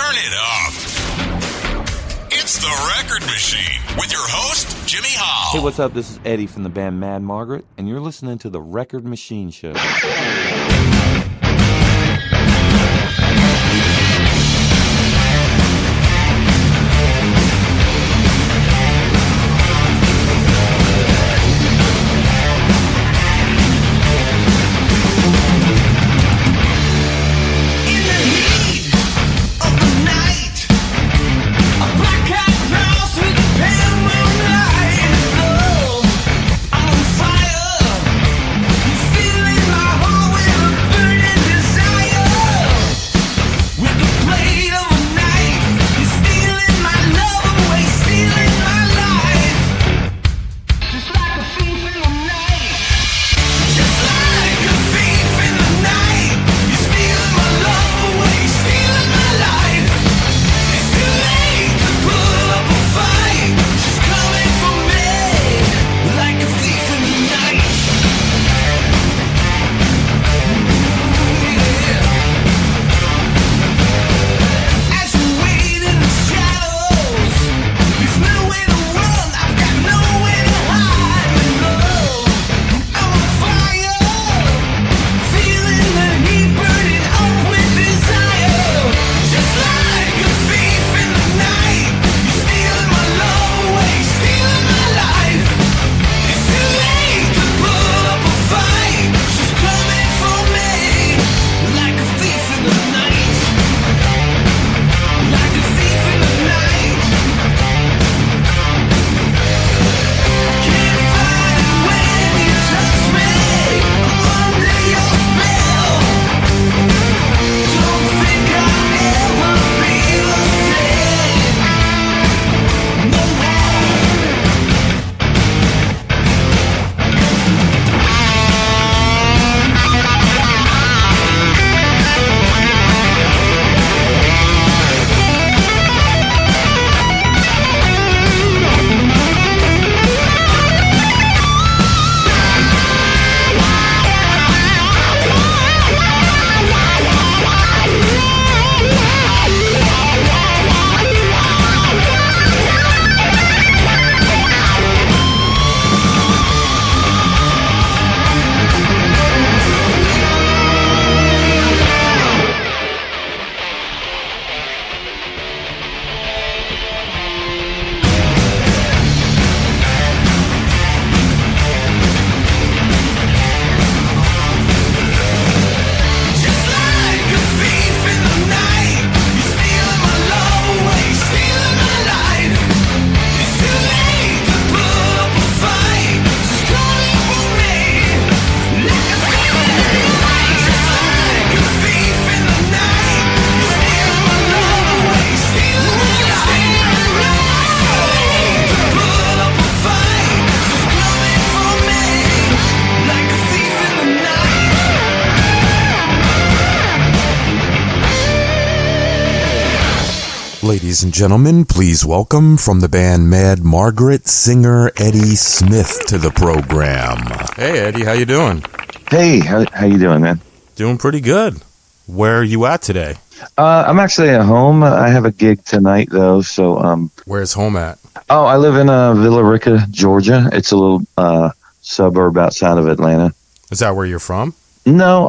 Turn it up. It's the Record Machine with your host, Jimmy Hall. Hey, what's up? This is Eddie from the band Mad Margritt, and you're listening to the Record Machine Show. Ladies and gentlemen, please welcome from the band Mad Margritt, singer Eddie Smith to the program. Hey Eddie, how you doing? Hey, how you doing, man? Doing pretty good. Where are you at today? I'm actually at home. I have a gig tonight, though, so... Where's home at? Oh, I live in Villa Rica, Georgia. It's a little suburb outside of Atlanta. Is that where you're from? No,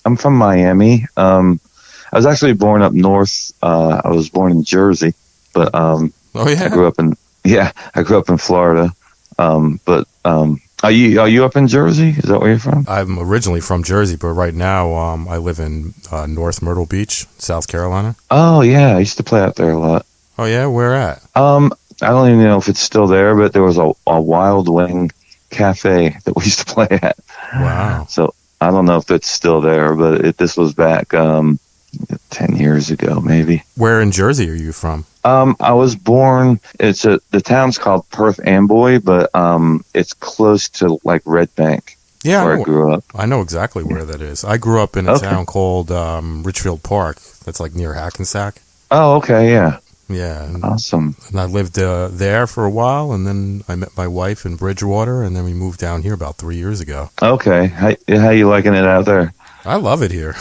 I'm from Miami. I was actually born up north. I was born in Jersey, but oh yeah, I grew up in Florida. Are you up in Jersey? Is that where you're from? I'm originally from Jersey, but right now I live in North Myrtle Beach, South Carolina. Oh yeah, I used to play out there a lot. Oh yeah, where at? I don't even know if it's still there, but there was a Wild Wing cafe that we used to play at. Wow. So I don't know if it's still there, but this was back 10 years ago, maybe. Where in Jersey are you from? I was born, the town's called Perth Amboy, but it's close to like Red Bank. Yeah, where I grew up. I know exactly where that is. I grew up in a town called Richfield Park. That's like near Hackensack. Oh, okay, yeah. Yeah. Awesome. And I lived there for a while, and then I met my wife in Bridgewater, and then we moved down here about 3 years ago. Okay. How you liking it out there? I love it here.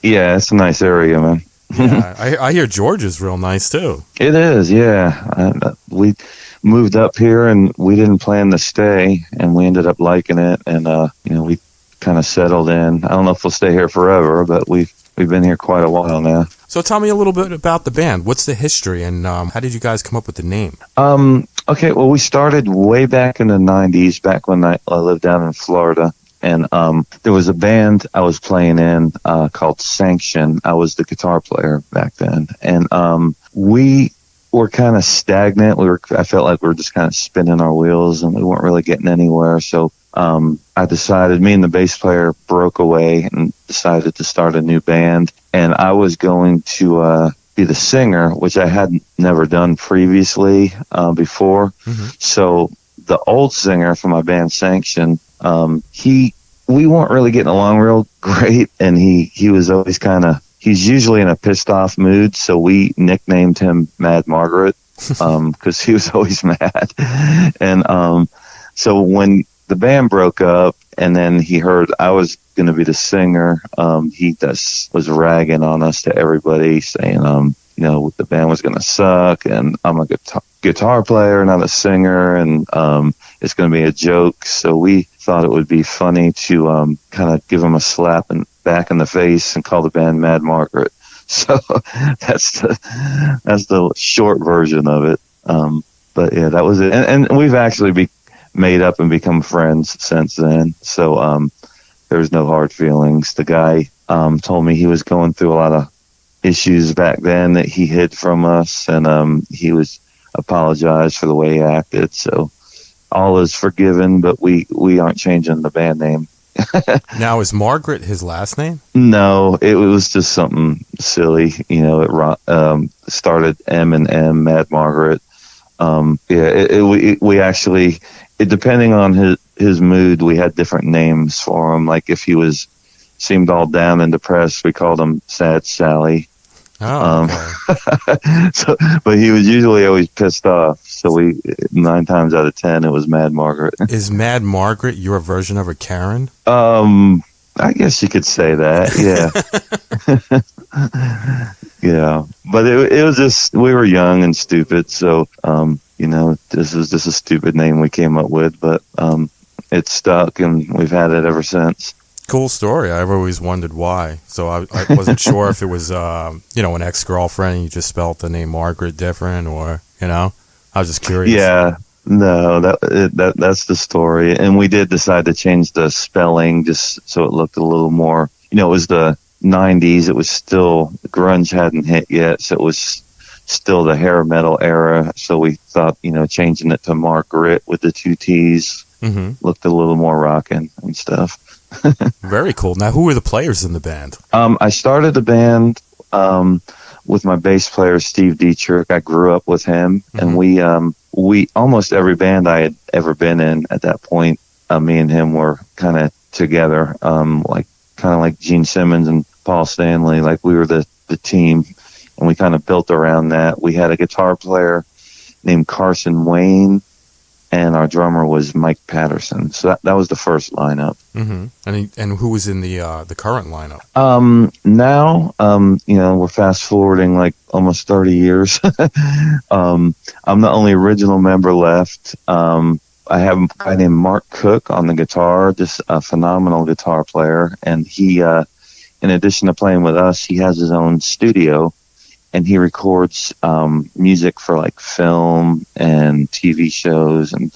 Yeah, it's a nice area, man. Yeah, I hear George is real nice too. It is, yeah. We moved up here and we didn't plan to stay, and we ended up liking it, and we kind of settled in. I don't know if we'll stay here forever, but we've been here quite a while now. So tell me a little bit about the band. What's the history, and how did you guys come up with the name? Okay, well, we started way back in the 90s, back when I lived down in Florida. And there was a band I was playing in called Sanction. I was the guitar player back then. And we were kind of stagnant. I felt like we were just kind of spinning our wheels, and we weren't really getting anywhere. So I decided, me and the bass player broke away and decided to start a new band. And I was going to be the singer, which I had never done previously before. Mm-hmm. So the old singer for my band Sanction, we weren't really getting along real great, and he was always he's usually in a pissed off mood, so we nicknamed him Mad Margritt, because he was always mad. And so when the band broke up, and then he heard I was going to be the singer, he just was ragging on us to everybody, saying the band was going to suck, and I'm a guitar player, not a singer, and it's going to be a joke. So we thought it would be funny to kind of give him a slap back in the face and call the band Mad Margritt. So that's the short version of it. But yeah, that was it. And we've actually made up and become friends since then. So there's no hard feelings. The guy told me he was going through a lot of issues back then that he hid from us, and he was apologized for the way he acted. So all is forgiven, but we aren't changing the band name. Now, is Margaret his last name? No, it was just something silly. It started M and M, Mad Margritt. We actually, depending on his mood, we had different names for him. Like if he seemed all down and depressed, we called him Sad Sally. Oh, okay. But he was usually always pissed off. So 9 times out of 10, it was Mad Margritt. Is Mad Margritt your version of a Karen? I guess you could say that. Yeah. Yeah. But it was just, we were young and stupid. So, this was just a stupid name we came up with, but it stuck, and we've had it ever since. Cool story. I've always wondered why. So I wasn't sure if it was, an ex-girlfriend and you just spelled the name Margaret different, or, I was just curious. Yeah, no, that's the story. And we did decide to change the spelling just so it looked a little more, it was the 90s. It was still, grunge hadn't hit yet. So it was still the hair metal era. So we thought, changing it to Margaret with the 2 T's looked a little more rockin' and stuff. Very cool. Now, who were the players in the band? I started the band with my bass player Steve Dietrich. I grew up with him, and we almost every band I had ever been in at that point, me and him were kind of together, like Gene Simmons and Paul Stanley. Like we were the team, and we kind of built around that. We had a guitar player named Carson Wayne, and our drummer was Mike Patterson. So that was the first lineup. Mm-hmm. And who was in the current lineup? Now, we're fast forwarding like almost 30 years. I'm the only original member left. I have a guy named Mark Cook on the guitar, just a phenomenal guitar player. And he, in addition to playing with us, he has his own studio, and he records music for like film and TV shows and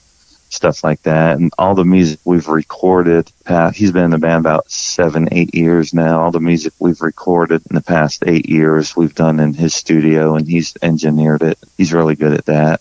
stuff like that. And all the music we've recorded, he's been in the band about 7-8 years now. All the music we've recorded in the past 8 years, we've done in his studio, and he's engineered it. He's really good at that.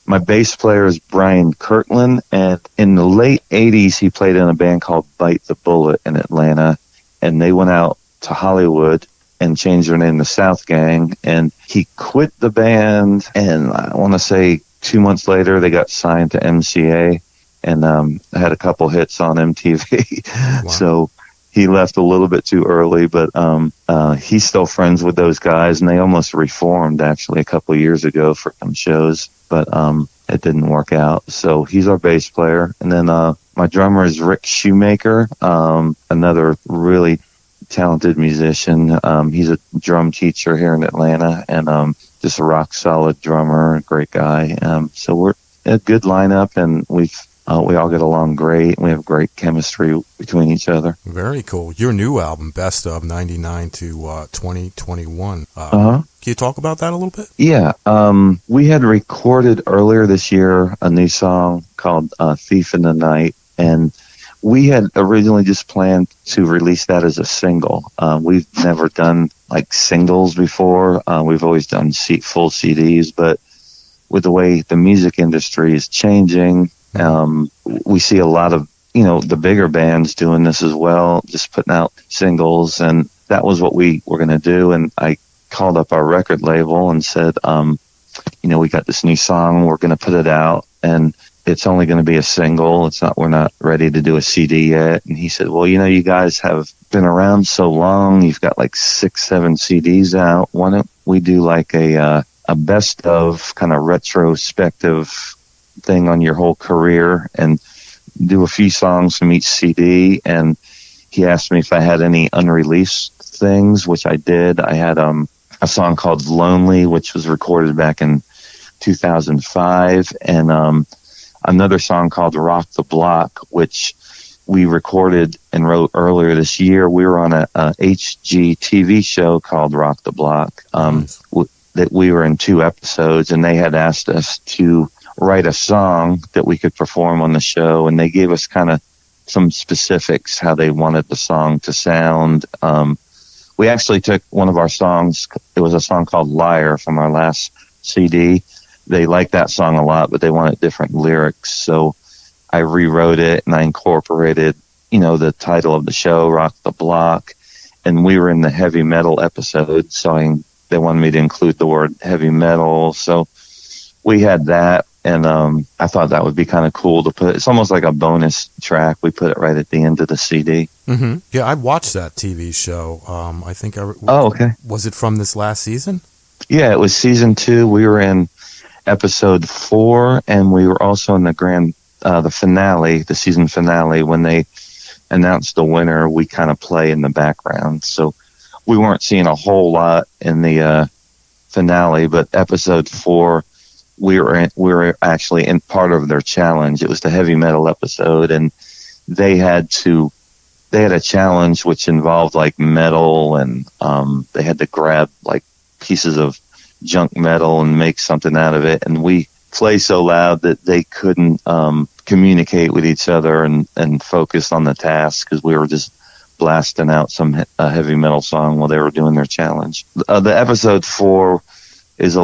My bass player is Brian Kirtland, and in the late 80s, he played in a band called Bite the Bullet in Atlanta, and they went out to Hollywood and changed their name to South Gang, and he quit the band, and I want to say 2 months later they got signed to MCA, and had a couple hits on MTV. Wow. So he left a little bit too early, but he's still friends with those guys, and they almost reformed actually a couple of years ago for some shows, but it didn't work out. So he's our bass player, and then my drummer is Rick Shoemaker, another really talented musician. He's a drum teacher here in Atlanta, and just a rock solid drummer, great guy. So we're a good lineup, and we all get along great. We have great chemistry between each other. Very cool. Your new album, Best of 99 to 2021. Uh-huh. Can you talk about that a little bit? Yeah. We had recorded earlier this year a new song called Thief in the Night, and we had originally just planned to release that as a single. We've never done like singles before. We've always done full CDs, but with the way the music industry is changing, we see a lot of, the bigger bands doing this as well, just putting out singles, and that was what we were going to do. And I called up our record label and said, we got this new song, we're going to put it out, and it's only going to be a single. We're not ready to do a CD yet. And he said, well, you guys have been around so long, you've got like 6-7 CDs out. Why don't we do like a best of kind of retrospective thing on your whole career and do a few songs from each CD? And he asked me if I had any unreleased things, which I did. I had a song called Lonely, which was recorded back in 2005, and another song called Rock the Block, which we recorded and wrote earlier this year. We were on a HGTV show called Rock the Block, that we were in 2 episodes, and they had asked us to write a song that we could perform on the show, and they gave us kind of some specifics, how they wanted the song to sound. We actually took one of our songs, it was a song called Liar from our last CD. They liked that song a lot, but they wanted different lyrics, so I rewrote it and I incorporated, the title of the show, Rock the Block, and we were in the heavy metal episode, so they wanted me to include the word heavy metal, so we had that, and I thought that would be kind of cool to put. It's almost like a bonus track. We put it right at the end of the CD. Mm-hmm. Yeah, I watched that TV show. I think okay. Was it from this last season? Yeah, it was season 2. We were in episode 4, and we were also in the finale, the season finale, when they announced the winner. We kind of play in the background, so we weren't seeing a whole lot in the finale. But episode 4, we were actually in part of their challenge. It was the heavy metal episode, and they had a challenge which involved like metal, and they had to grab like pieces of junk metal and make something out of it, and we play so loud that they couldn't communicate with each other and focus on the task, because we were just blasting out some heavy metal song while they were doing their challenge. The episode 4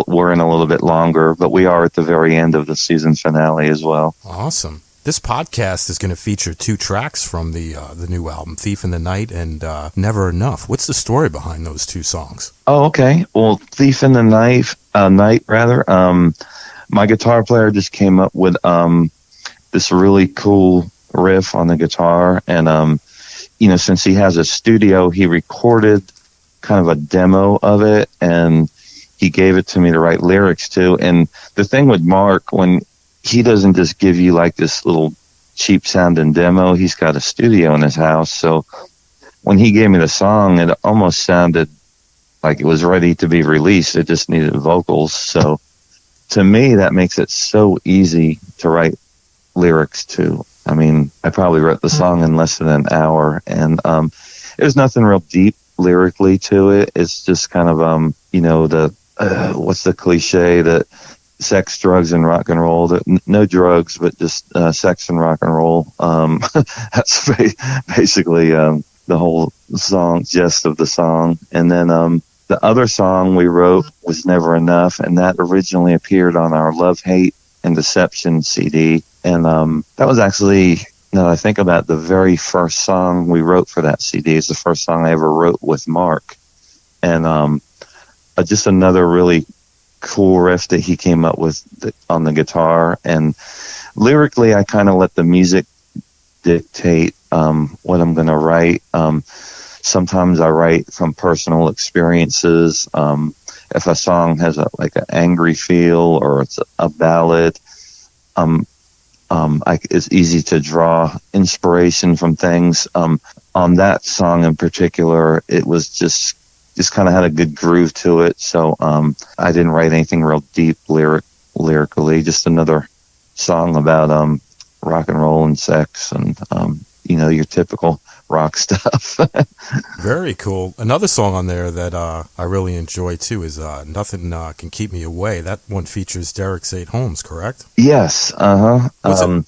we're in a little bit longer, but we are at the very end of the season finale as well. Awesome. This podcast is going to feature 2 tracks from the new album, Thief in the Night and Never Enough. What's the story behind those 2 songs? Oh, okay. Well, Thief in the Night, my guitar player just came up with this really cool riff on the guitar, and since he has a studio, he recorded kind of a demo of it, and he gave it to me to write lyrics to. And the thing with Mark, when he doesn't just give you like this little cheap sounding demo, he's got a studio in his house. So when he gave me the song, it almost sounded like it was ready to be released. It just needed vocals. So to me, that makes it so easy to write lyrics to. I mean, I probably wrote the song in less than an hour, and there's nothing real deep lyrically to it. It's just kind of, what's the cliche that sex, drugs, and rock and roll? No drugs, but just sex and rock and roll. That's basically the whole song, gist of the song. And then the other song we wrote was Never Enough, and that originally appeared on our Love, Hate, and Deception CD. And that was actually, now that I think about it, the very first song we wrote for that CD. Is the first song I ever wrote with Mark. And just another really cool riff that he came up with on the guitar. And lyrically, I kind of let the music dictate what I'm going to write. Sometimes I write from personal experiences. If a song has an angry feel, or it's a ballad, it's easy to draw inspiration from things. On that song in particular, it was just kind of had a good groove to it. So I didn't write anything real deep lyrically, just another song about rock and roll and sex and your typical rock stuff. Very cool. Another song on there that I really enjoy too is Nothing Can Keep Me Away. That one features Derek St. Holmes, correct? Yes. What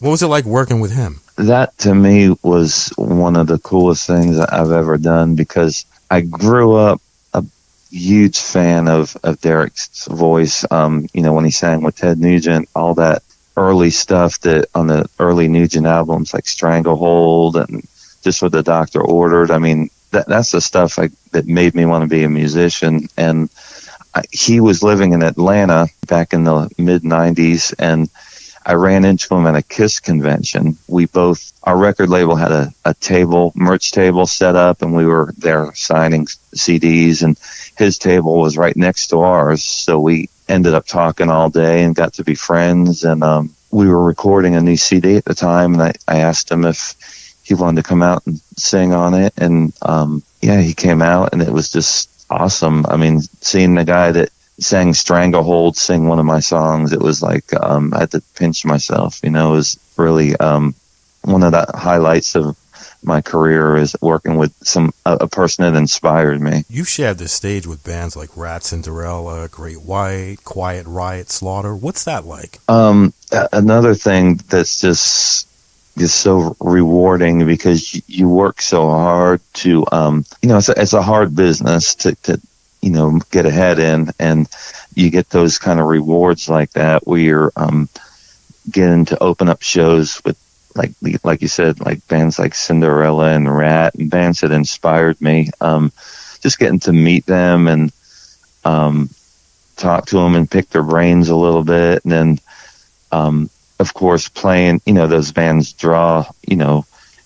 was it like working with him? That to me was one of the coolest things that I've ever done, because I grew up a huge fan of Derek's voice. When he sang with Ted Nugent, all that early stuff that on the early Nugent albums like Stranglehold and Just What the Doctor Ordered. I mean, that's the stuff that made me want to be a musician. And he was living in Atlanta back in the mid 90s, and I ran into him at a KISS convention. Our record label had a merch table set up, and we were there signing CDs, and his table was right next to ours. So we ended up talking all day and got to be friends. And we were recording a new CD at the time, and I asked him if he wanted to come out and sing on it. And he came out, and it was just awesome. I mean, seeing the guy that sang Stranglehold sing one of my songs, it was like I had to pinch myself. It was really one of the highlights of my career is working with a person that inspired me. You've shared the stage with bands like Rat Cinderella, Great White, Quiet Riot, Slaughter. What's that like? Another thing that's just so rewarding, because you work so hard to it's a hard business to get ahead in, and you get those kind of rewards like that where you're getting to open up shows with like you said, like bands like Cinderella and Rat, and bands that inspired me. Just getting to meet them and talk to them and pick their brains a little bit, and then of course playing, those bands draw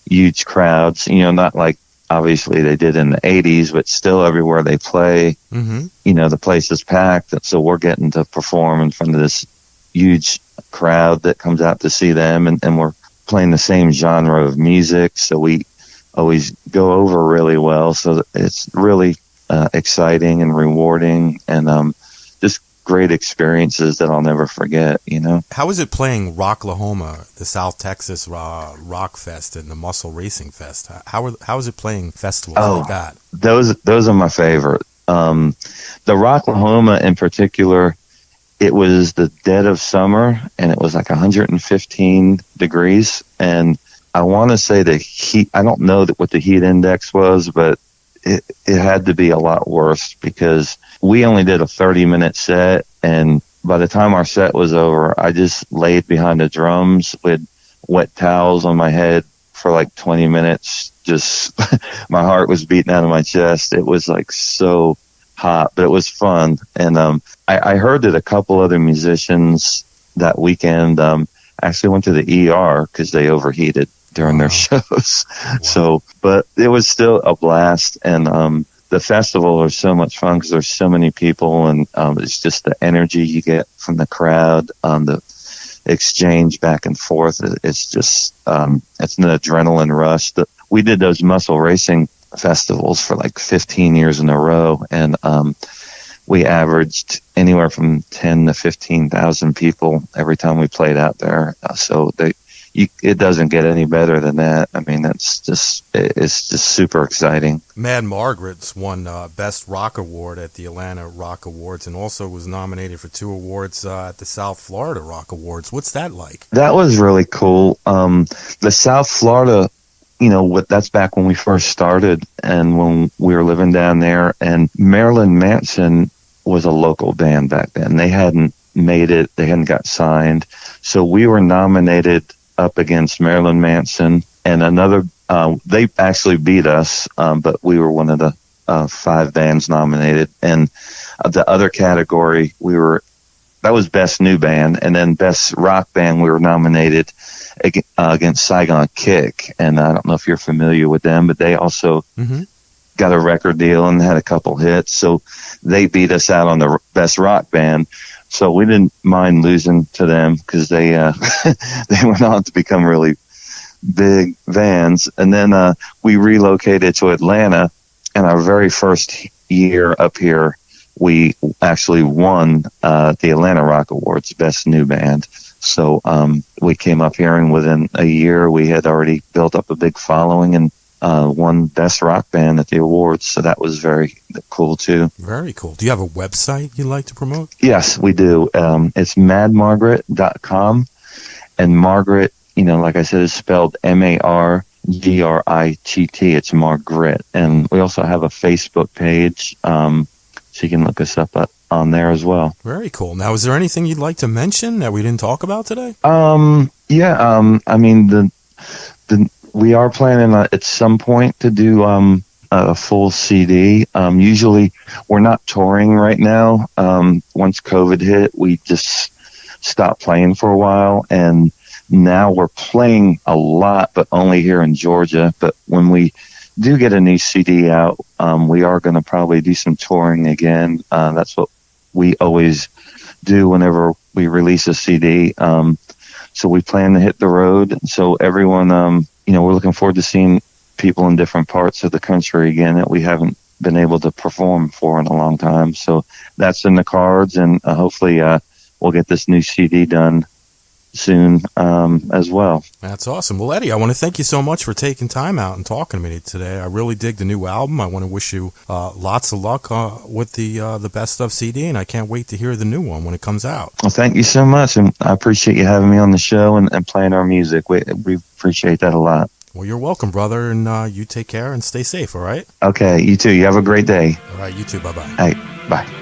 huge crowds, not like obviously they did in the 80s, but still everywhere they play, the place is packed. So we're getting to perform in front of this huge crowd that comes out to see them, and we're playing the same genre of music. So we always go over really well. So it's really exciting and rewarding, and just great experiences that I'll never forget, How is it playing Rocklahoma, the South Texas Rock Fest, and the Muscle Racing Fest? How is it playing festivals like that? Those are my favorite. The Rocklahoma in particular, it was the dead of summer, and it was like 115 degrees. And I want to say the heat, I don't know what the heat index was, but it had to be a lot worse, because we only did a 30-minute set, and by the time our set was over, I just laid behind the drums with wet towels on my head for like 20 minutes. Just my heart was beating out of my chest. It was like so hot, but it was fun. And I heard that a couple other musicians that weekend actually went to the ER because they overheated during their shows. Wow. So, but it was still a blast. And the festival is so much fun because there's so many people, and it's just the energy you get from the crowd, the exchange back and forth. It's just it's an adrenaline rush. We did those muscle racing festivals for like 15 years in a row, and we averaged anywhere from 10 to 15,000 people every time we played out there. So it doesn't get any better than that. I mean, it's just super exciting. Mad Margritt's won Best Rock Award at the Atlanta Rock Awards, and also was nominated for 2 awards at the South Florida Rock Awards. What's that like? That was really cool. The South Florida, that's back when we first started and when we were living down there. And Marilyn Manson was a local band back then. They hadn't made it. They hadn't got signed. So we were nominated up against Marilyn Manson and another. They actually beat us, but we were one of the 5 bands nominated. And the other category, that was Best New Band, and then Best Rock Band, we were nominated against Saigon Kick. And I don't know if you're familiar with them, but they also got a record deal and had a couple hits. So they beat us out on the Best Rock Band. So we didn't mind losing to them because they they went on to become really big bands. And then we relocated to Atlanta, and our very first year up here, we actually won the Atlanta Rock Awards, Best New Band. So we came up here, and within a year, we had already built up a big following and won Best Rock Band at the awards. So that was very cool, too. Very cool. Do you have a website you'd like to promote? Yes, we do. It's madmargritt.com. And Margritt, like I said, is spelled Margritt. It's Margritt. And we also have a Facebook page, so you can look us up on there as well. Very cool. Now, is there anything you'd like to mention that we didn't talk about today? We are planning at some point to do a full CD. Usually, we're not touring right now. Once COVID hit, we just stopped playing for a while, and now we're playing a lot, but only here in Georgia. But when we do get a new CD out, we are going to probably do some touring again. That's what we always do whenever we release a CD. So we plan to hit the road. So everyone, we're looking forward to seeing people in different parts of the country again that we haven't been able to perform for in a long time. So that's in the cards, and hopefully we'll get this new CD done soon as well. That's awesome. Well, Eddie, I want to thank you so much for taking time out and talking to me today. I really dig the new album. I want to wish you lots of luck with the Best Of CD, and I can't wait to hear the new one when it comes out. Well, thank you so much, and I appreciate you having me on the show and playing our music. We appreciate that a lot. Well, you're welcome, brother, and you take care and stay safe, all right? Okay, you too. You have a great day. All right, you too. Bye-bye. All right, bye.